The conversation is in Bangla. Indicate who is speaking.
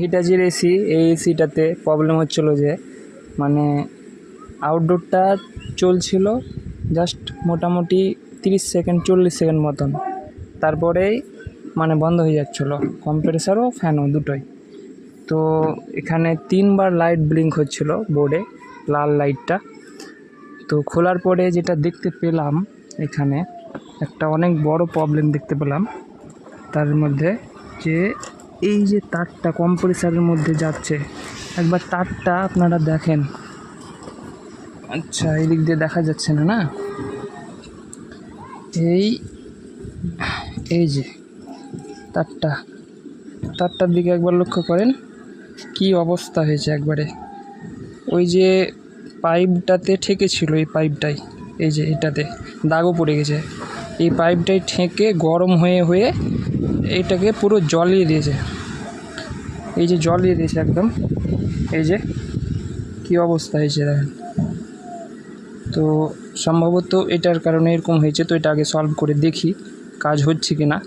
Speaker 1: হিটাচির এসি, এই এসিটাতে প্রবলেম হচ্ছিল যে মানে আউটডোরটা চলছিল জাস্ট মোটামুটি 30 সেকেন্ড 40 সেকেন্ড মতন, তারপরেই মানে বন্ধ হয়ে যাচ্ছিলো, কম্প্রেসারও ফ্যানও দুটোই। তো এখানে 3বার লাইট ব্লিঙ্ক হচ্ছিল বোর্ডে, লাল লাইটটা। তো খোলার পরে যেটা দেখতে পেলাম, এখানে একটা অনেক বড় প্রবলেম দেখতে পেলাম তার মধ্যে, যে এই যে তারটা কম্প্রেসারের মধ্যে যাচ্ছে, একবার তারটা আপনারা দেখেন। আচ্ছা, এই দিক দিয়ে দেখা যাচ্ছে না, না এই যে তারটার দিকে একবার লক্ষ্য করেন, কি অবস্থা হয়েছে একবারে। ওই যে পাইপটাতে ঠেকেছিল, এই পাইপটাই, এই যে এটাতে দাগও পড়ে গেছে, এই পাইপটাই ঠেকে গরম হয়ে হয়ে এটাকে পুরো জ্বলিয়ে দিয়েছে। এই যে জ্বলিয়ে দিয়েছে একদম, এই যে কি অবস্থা হয়েছে দেখেন। তো সম্ভবত এটার কারণে এরকম হয়েছে। তো এটা আগে সলভ করে দেখি কাজ হচ্ছে কি না।